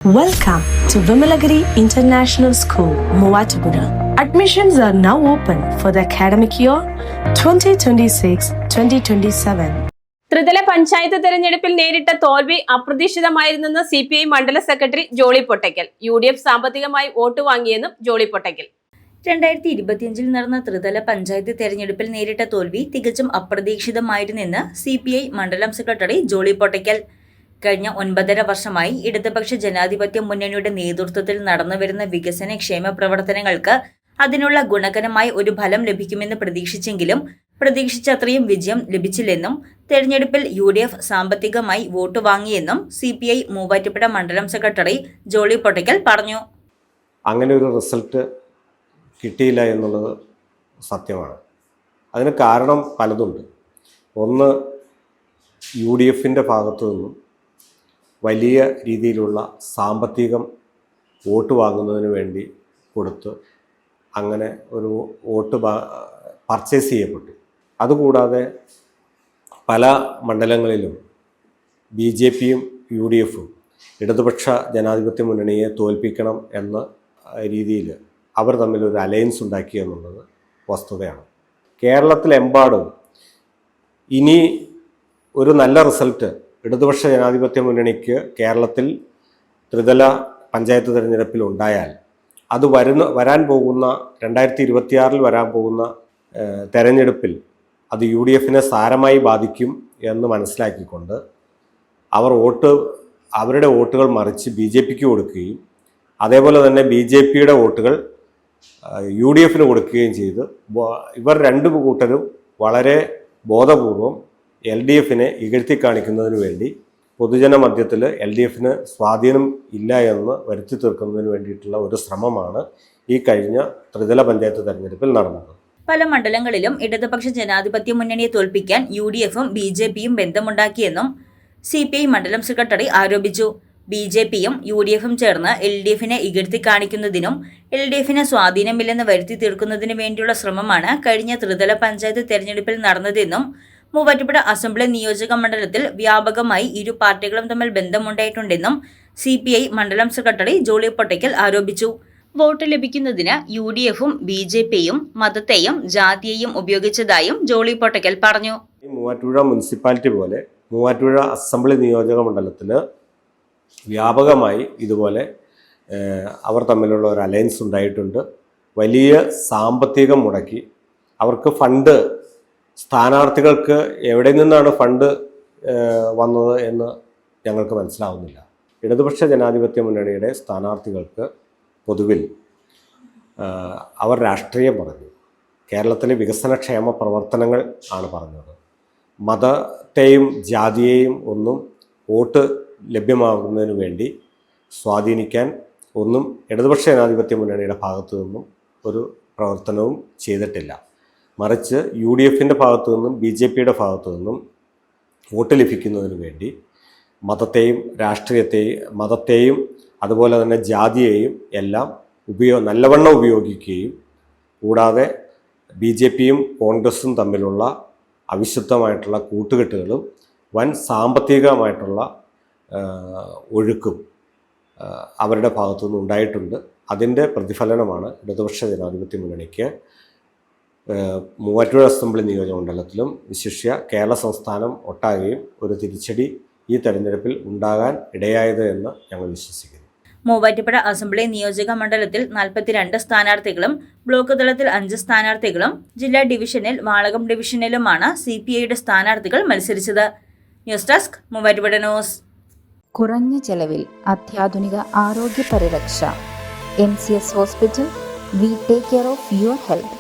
Welcome to Vimalagiri International School, Muvatupura. Admissions are now open for the academic year 2026-2027. ത്രിതല പഞ്ചായത്ത് തെരഞ്ഞെടുപ്പിൽ നേരിട്ട തോൽവി അപ്രതീക്ഷിതമായിരുന്നെന്ന് CPI മണ്ഡല secretary Jolly Pottakkal. UDF സാമ്പത്തികമായി vote വാങ്ങിയെന്നും Jolly Pottakkal. 2025 നടന്ന ത്രിതല പഞ്ചായത്ത് തെരഞ്ഞെടുപ്പിൽ നേരിട്ട തോൽവി തികച്ചും അപ്രതീക്ഷിതമായിരുന്നെന്ന് CPI മണ്ഡലം സെക്രട്ടറി ജോളി പൊട്ടയ്ക്കൽ. കഴിഞ്ഞ 9.5 വർഷമായി ഇടതുപക്ഷ ജനാധിപത്യ മുന്നണിയുടെ നേതൃത്വത്തിൽ നടന്നുവരുന്ന വികസന ക്ഷേമ പ്രവർത്തനങ്ങൾക്ക് അതിനുള്ള ഗുണകരമായ ഒരു ഫലം ലഭിക്കുമെന്ന് പ്രതീക്ഷിച്ചെങ്കിലും പ്രതീക്ഷിച്ചത്രയും വിജയം ലഭിച്ചില്ലെന്നും തെരഞ്ഞെടുപ്പിൽ UDF സാമ്പത്തികമായി വോട്ട് വാങ്ങിയെന്നും CPI മൂവാറ്റുപുഴ മണ്ഡലം സെക്രട്ടറി ജോളി പൊട്ടയ്ക്കൽ പറഞ്ഞു. അങ്ങനെ ഒരു റിസൾട്ട് കിട്ടിയില്ല എന്നുള്ളത് സത്യമാണ്. അതിന് കാരണം പലതുണ്ട്. ഒന്ന്, UDFൻ്റെ ഭാഗത്തു നിന്നും വലിയ രീതിയിലുള്ള സാമ്പത്തികം വോട്ട് വാങ്ങുന്നതിന് വേണ്ടി കൊടുത്ത് അങ്ങനെ ഒരു വോട്ട് പർച്ചേസ് ചെയ്യപ്പെട്ടു. അതുകൂടാതെ പല മണ്ഡലങ്ങളിലും BJPയും UDFും ഇടതുപക്ഷ ജനാധിപത്യ മുന്നണിയെ തോൽപ്പിക്കണം എന്ന രീതിയിൽ അവർ തമ്മിലൊരു അലയൻസ് ഉണ്ടാക്കി എന്നുള്ളത് വസ്തുതയാണ്. കേരളത്തിലെമ്പാടും ഇനി ഒരു നല്ല റിസൾട്ട് ഇടതുപക്ഷ ജനാധിപത്യ മുന്നണിക്ക് കേരളത്തിൽ ത്രിതല പഞ്ചായത്ത് തിരഞ്ഞെടുപ്പിൽ ഉണ്ടായാൽ അത് വരാൻ പോകുന്ന 2026 വരാൻ പോകുന്ന തെരഞ്ഞെടുപ്പിൽ അത് UDFനെ സാരമായി ബാധിക്കും എന്ന് മനസ്സിലാക്കിക്കൊണ്ട് അവരുടെ വോട്ടുകൾ മറിച്ച് BJPക്ക് കൊടുക്കുകയും അതേപോലെ തന്നെ BJPയുടെ വോട്ടുകൾ UDFന് കൊടുക്കുകയും ചെയ്ത് ഇവർ രണ്ടു കൂട്ടരും വളരെ ബോധപൂർവം LDFനെ ഇകഴ്ത്തി കാണിക്കുന്നതിന് വേണ്ടി പൊതുജന മധ്യത്തിൽ LDFന് സ്വാധീനം ഇല്ല എന്ന് വരുത്തി തീർക്കുന്നതിന് വേണ്ടിയിട്ടുള്ള ഒരു ശ്രമമാണ് ഈ കഴിഞ്ഞ ത്രിതല പഞ്ചായത്ത് തെരഞ്ഞെടുപ്പിൽ നടന്നത്. പല മണ്ഡലങ്ങളിലും ഇടതുപക്ഷ ജനാധിപത്യ മുന്നണിയെ തോൽപ്പിക്കാൻ UDFും BJPയും ബന്ധമുണ്ടാക്കിയെന്നും CPI മണ്ഡലം സെക്രട്ടറി ആരോപിച്ചു. BJPയും UDFും ചേർന്ന് LDFനെ ഇകഴ്ത്തി കാണിക്കുന്നതിനും LDFന് സ്വാധീനമില്ലെന്ന് വരുത്തി തീർക്കുന്നതിനു വേണ്ടിയുള്ള ശ്രമമാണ് കഴിഞ്ഞ ത്രിതല പഞ്ചായത്ത് തെരഞ്ഞെടുപ്പിൽ നടന്നതെന്നും മൂവാറ്റുപുഴ അസംബ്ലി നിയോജക മണ്ഡലത്തിൽ വ്യാപകമായി ഇരു പാർട്ടികളും തമ്മിൽ ബന്ധമുണ്ടായിട്ടുണ്ടെന്നും CPI മണ്ഡലം സെക്രട്ടറി ജോളി പൊട്ടയ്ക്കൽ ആരോപിച്ചു. വോട്ട് ലഭിക്കുന്നതിന് UDFും BJPയും മതത്തെയും ജാതിയെയും ഉപയോഗിച്ചതായും ജോളി പൊട്ടയ്ക്കൽ പറഞ്ഞു. മൂവാറ്റുപുഴ മുനിസിപ്പാലിറ്റി പോലെ മൂവാറ്റുപുഴ അസംബ്ലി നിയോജക മണ്ഡലത്തിൽ വ്യാപകമായി ഇതുപോലെ അവർ തമ്മിലുള്ള ഒരു അലയൻസ് ഉണ്ടായിട്ടുണ്ട്. വലിയ സാമ്പത്തികം മുടക്കി അവർക്ക് ഫണ്ട്, സ്ഥാനാർത്ഥികൾക്ക് എവിടെ നിന്നാണ് ഫണ്ട് വന്നത് എന്ന് ഞങ്ങൾക്ക് മനസ്സിലാവുന്നില്ല. ഇടതുപക്ഷ ജനാധിപത്യ മുന്നണിയുടെ സ്ഥാനാർത്ഥികൾക്ക് പൊതുവിൽ അവർ രാഷ്ട്രീയം പറഞ്ഞു. കേരളത്തിലെ വികസനക്ഷേമ പ്രവർത്തനങ്ങൾ ആണ് പറഞ്ഞത്. മതത്തെയും ജാതിയെയും ഒന്നും വോട്ട് ലഭ്യമാകുന്നതിന് വേണ്ടി സ്വാധീനിക്കാൻ ഒന്നും ഇടതുപക്ഷ ജനാധിപത്യ മുന്നണിയുടെ ഭാഗത്തു നിന്നും ഒരു പ്രവർത്തനവും ചെയ്തിട്ടില്ല. മറിച്ച് UDFൻ്റെ ഭാഗത്തു നിന്നും BJPയുടെ ഭാഗത്തു നിന്നും വോട്ട് ലഭിക്കുന്നതിന് വേണ്ടി മതത്തെയും അതുപോലെ തന്നെ ജാതിയെയും എല്ലാം നല്ലവണ്ണം ഉപയോഗിക്കുകയും കൂടാതെ BJPയും കോൺഗ്രസും തമ്മിലുള്ള അവിശുദ്ധമായിട്ടുള്ള കൂട്ടുകെട്ടുകളും വൻ സാമ്പത്തികമായിട്ടുള്ള ഒഴുക്കും അവരുടെ ഭാഗത്തു നിന്ന് ഉണ്ടായിട്ടുണ്ട്. അതിൻ്റെ പ്രതിഫലനമാണ് ഇടതുപക്ഷ ജനാധിപത്യ മുന്നണിക്ക് മൂവാറ്റുപുഴ അസംബ്ലി നിയോജക മണ്ഡലത്തിലും വിശിഷ്യ കേരള സംസ്ഥാനം ഒട്ടാകെയും ഒരു തിരിച്ചടി ഈ തെരഞ്ഞെടുപ്പിൽ ഉണ്ടാകാൻ ഇടയായത് എന്ന് ഞങ്ങൾ വിശ്വസിക്കുന്നു. മൂവാറ്റുപുഴ അസംബ്ലി നിയോജക മണ്ഡലത്തിൽ 42 സ്ഥാനാർത്ഥികളും ബ്ലോക്ക് തലത്തിൽ 5 സ്ഥാനാർത്ഥികളും ജില്ലാ ഡിവിഷനിൽ വാളകം ഡിവിഷനിലുമാണ് CPIയുടെ സ്ഥാനാർത്ഥികൾ മത്സരിച്ചത്. News desk Muvattupuzha news. കുറഞ്ഞ ചെലവിൽ അത്യാധുനിക ആരോഗ്യ പരിരക്ഷ. MCS hospital. We take care of your health.